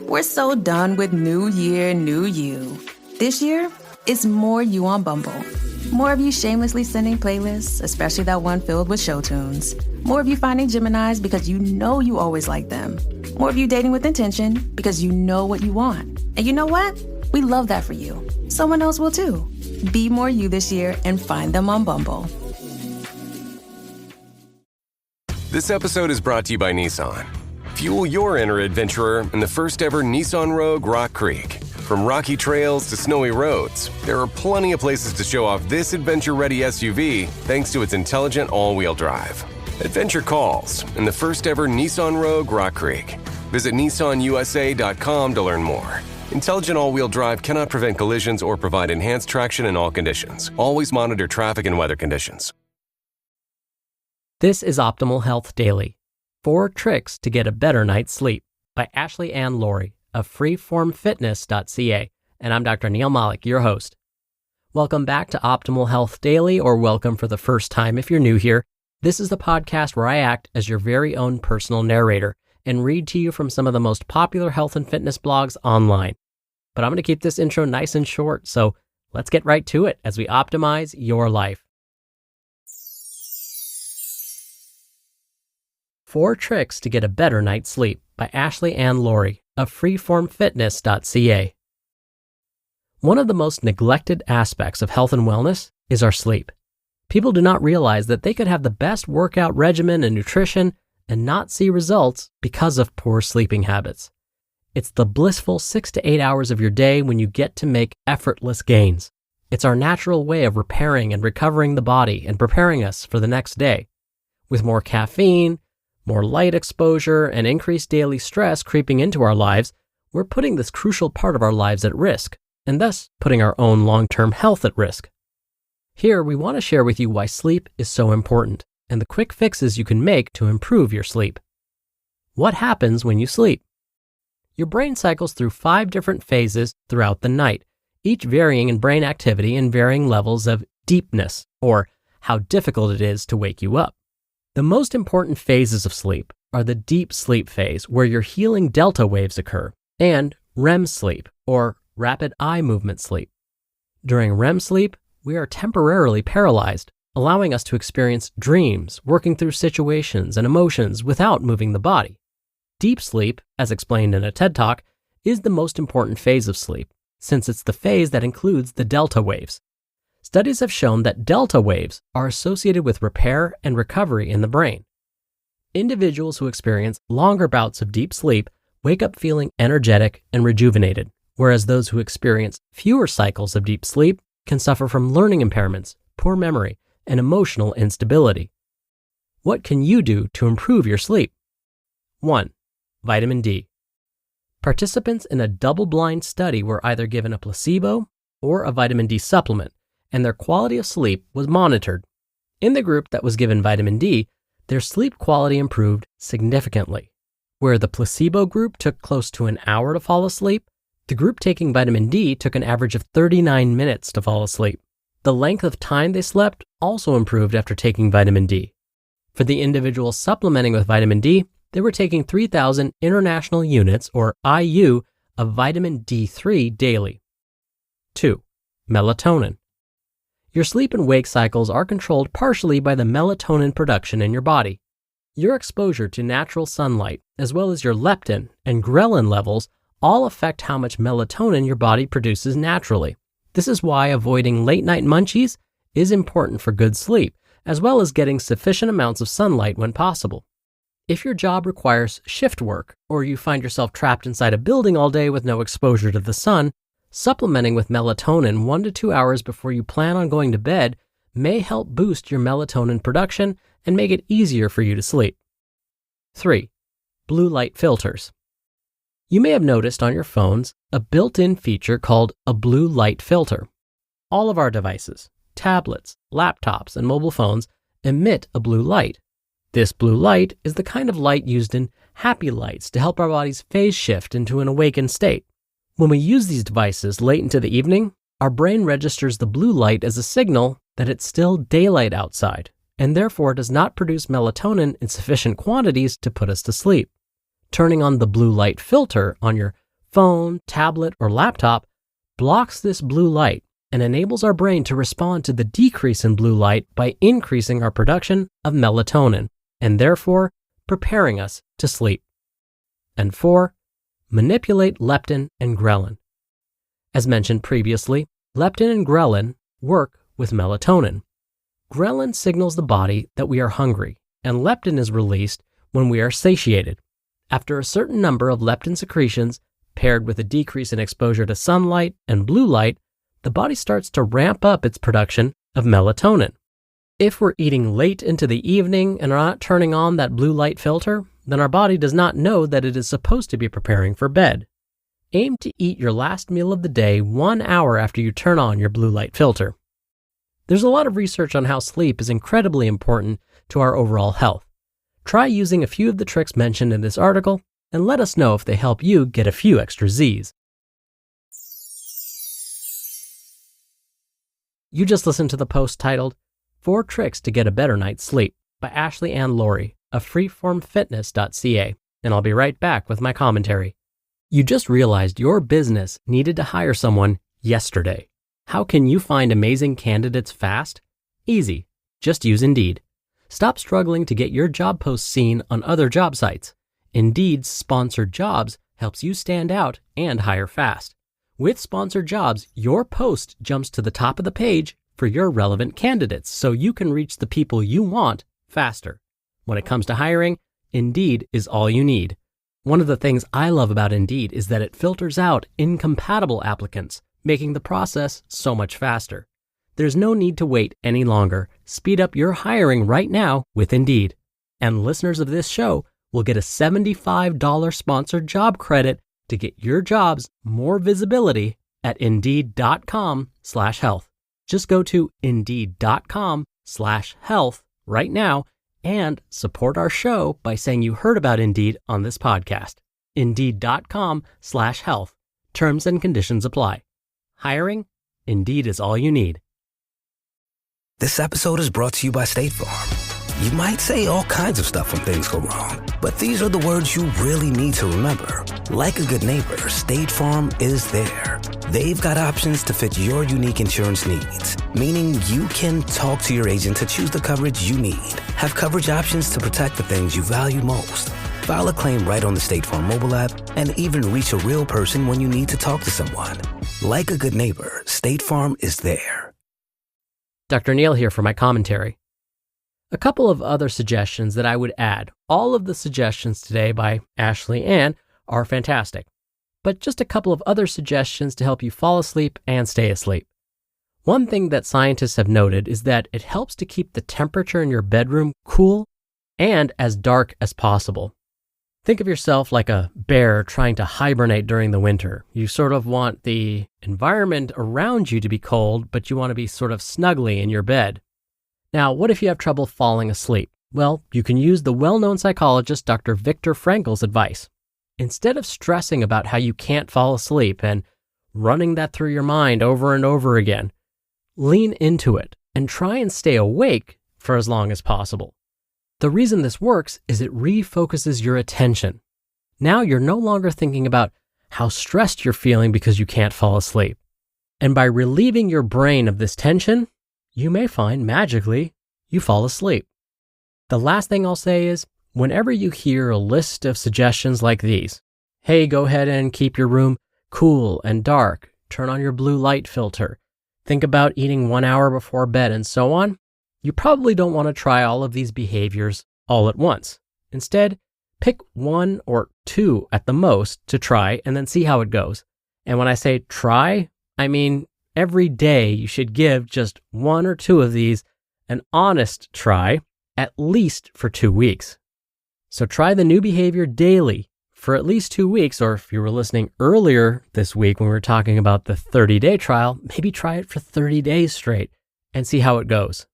We're so done with new year, new you. This year, it's more you on Bumble. More of you shamelessly sending playlists, especially that one filled with show tunes. More of you finding Geminis because you know you always like them. More of you dating with intention because you know what you want. And you know what? We love that for you. Someone else will too. Be more you this year and find them on Bumble. This episode is brought to you by Nissan. Fuel your inner adventurer in the first ever Nissan Rogue Rock Creek. From rocky trails to snowy roads, there are plenty of places to show off this adventure-ready SUV thanks to its intelligent all-wheel drive. Adventure calls in the first ever Nissan Rogue Rock Creek. Visit nissanusa.com to learn more. Intelligent all-wheel drive cannot prevent collisions or provide enhanced traction in all conditions. Always monitor traffic and weather conditions. This is Optimal Health Daily. 4 Tricks to Get a Better Night's Sleep by Ann Lawrie of freeformfitness.ca. And I'm Dr. Neil Malik, your host. Welcome back to Optimal Health Daily, or welcome for the first time if you're new here. This is the podcast where I act as your very own personal narrator and read to you from some of the most popular health and fitness blogs online. But I'm going to keep this intro nice and short, so let's get right to it as we optimize your life. 4 Tricks to Get a Better Night's Sleep by Ann Lawrie of freeformfitness.ca. One of the most neglected aspects of health and wellness is our sleep. People do not realize that they could have the best workout regimen and nutrition and not see results because of poor sleeping habits. It's the blissful 6 to 8 hours of your day when you get to make effortless gains. It's our natural way of repairing and recovering the body and preparing us for the next day. With more caffeine, more light exposure, and increased daily stress creeping into our lives, we're putting this crucial part of our lives at risk, and thus putting our own long-term health at risk. Here, we want to share with you why sleep is so important and the quick fixes you can make to improve your sleep. What happens when you sleep? Your brain cycles through 5 different phases throughout the night, each varying in brain activity and varying levels of deepness, or how difficult it is to wake you up. The most important phases of sleep are the deep sleep phase, where your healing delta waves occur, and REM sleep, or rapid eye movement sleep. During REM sleep, we are temporarily paralyzed, allowing us to experience dreams, working through situations and emotions without moving the body. Deep sleep, as explained in a TED Talk, is the most important phase of sleep, since it's the phase that includes the delta waves. Studies have shown that delta waves are associated with repair and recovery in the brain. Individuals who experience longer bouts of deep sleep wake up feeling energetic and rejuvenated, whereas those who experience fewer cycles of deep sleep can suffer from learning impairments, poor memory, and emotional instability. What can you do to improve your sleep? 1. Vitamin D. Participants in a double-blind study were either given a placebo or a vitamin D supplement, and their quality of sleep was monitored. In the group that was given vitamin D, their sleep quality improved significantly. Where the placebo group took close to an hour to fall asleep, the group taking vitamin D took an average of 39 minutes to fall asleep. The length of time they slept also improved after taking vitamin D. For the individuals supplementing with vitamin D, they were taking 3,000 international units, or IU, of vitamin D3 daily. 2. Melatonin. Your sleep and wake cycles are controlled partially by the melatonin production in your body. Your exposure to natural sunlight, as well as your leptin and ghrelin levels, all affect how much melatonin your body produces naturally. This is why avoiding late-night munchies is important for good sleep, as well as getting sufficient amounts of sunlight when possible. If your job requires shift work, or you find yourself trapped inside a building all day with no exposure to the sun, supplementing with melatonin 1 to 2 hours before you plan on going to bed may help boost your melatonin production and make it easier for you to sleep. 3. Blue light filters. You may have noticed on your phones a built-in feature called a blue light filter. All of our devices, tablets, laptops, and mobile phones emit a blue light. This blue light is the kind of light used in happy lights to help our bodies phase shift into an awakened state. When we use these devices late into the evening, our brain registers the blue light as a signal that it's still daylight outside, and therefore does not produce melatonin in sufficient quantities to put us to sleep. Turning on the blue light filter on your phone, tablet, or laptop blocks this blue light and enables our brain to respond to the decrease in blue light by increasing our production of melatonin and therefore preparing us to sleep. And 4, manipulate leptin and ghrelin. As mentioned previously, leptin and ghrelin work with melatonin. Ghrelin signals the body that we are hungry, and leptin is released when we are satiated. After a certain number of leptin secretions, paired with a decrease in exposure to sunlight and blue light, the body starts to ramp up its production of melatonin. If we're eating late into the evening and are not turning on that blue light filter, then our body does not know that it is supposed to be preparing for bed. Aim to eat your last meal of the day 1 hour after you turn on your blue light filter. There's a lot of research on how sleep is incredibly important to our overall health. Try using a few of the tricks mentioned in this article and let us know if they help you get a few extra Z's. You just listened to the post titled 4 Tricks to Get a Better Night's Sleep by Ann Lawrie of freeformfitness.ca, and I'll be right back with my commentary. You just realized your business needed to hire someone yesterday. How can you find amazing candidates fast? Easy. Just use Indeed. Stop struggling to get your job posts seen on other job sites. Indeed's sponsored jobs helps you stand out and hire fast. With sponsored jobs, your post jumps to the top of the page for your relevant candidates so you can reach the people you want faster. When it comes to hiring, Indeed is all you need. One of the things I love about Indeed is that it filters out incompatible applicants, making the process so much faster. There's no need to wait any longer. Speed up your hiring right now with Indeed. And listeners of this show will get a $75 sponsored job credit to get your jobs more visibility at Indeed.com/health. Just go to Indeed.com/health right now and support our show by saying you heard about Indeed on this podcast. Indeed.com/health. Terms and conditions apply. Hiring? Indeed is all you need. This episode is brought to you by State Farm. You might say all kinds of stuff when things go wrong, but these are the words you really need to remember. Like a good neighbor, State Farm is there. They've got options to fit your unique insurance needs, meaning you can talk to your agent to choose the coverage you need, have coverage options to protect the things you value most, file a claim right on the State Farm mobile app, and even reach a real person when you need to talk to someone. Like a good neighbor, State Farm is there. Dr. Neil here for my commentary. A couple of other suggestions that I would add. All of the suggestions today by Ann are fantastic, but just a couple of other suggestions to help you fall asleep and stay asleep. One thing that scientists have noted is that it helps to keep the temperature in your bedroom cool and as dark as possible. Think of yourself like a bear trying to hibernate during the winter. You sort of want the environment around you to be cold, but you want to be sort of snugly in your bed. Now, what if you have trouble falling asleep? Well, you can use the well-known psychologist Dr. Viktor Frankl's advice. Instead of stressing about how you can't fall asleep and running that through your mind over and over again, lean into it and try and stay awake for as long as possible. The reason this works is it refocuses your attention. Now you're no longer thinking about how stressed you're feeling because you can't fall asleep. And by relieving your brain of this tension, you may find magically you fall asleep. The last thing I'll say is, whenever you hear a list of suggestions like these, hey, go ahead and keep your room cool and dark, turn on your blue light filter, think about eating 1 hour before bed, and so on, you probably don't want to try all of these behaviors all at once. Instead, pick 1 or 2 at the most to try and then see how it goes. And when I say try, I mean every day you should give just 1 or 2 of these an honest try, at least for 2 weeks. So try the new behavior daily for at least 2 weeks, or if you were listening earlier this week when we were talking about the 30-day trial, maybe try it for 30 days straight and see how it goes.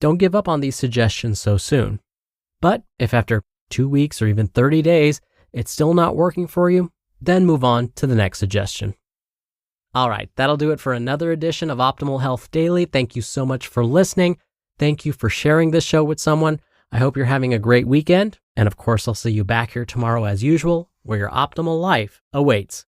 Don't give up on these suggestions so soon. But if after 2 weeks or even 30 days, it's still not working for you, then move on to the next suggestion. All right, that'll do it for another edition of Optimal Health Daily. Thank you so much for listening. Thank you for sharing this show with someone. I hope you're having a great weekend. And of course, I'll see you back here tomorrow as usual, where your optimal life awaits.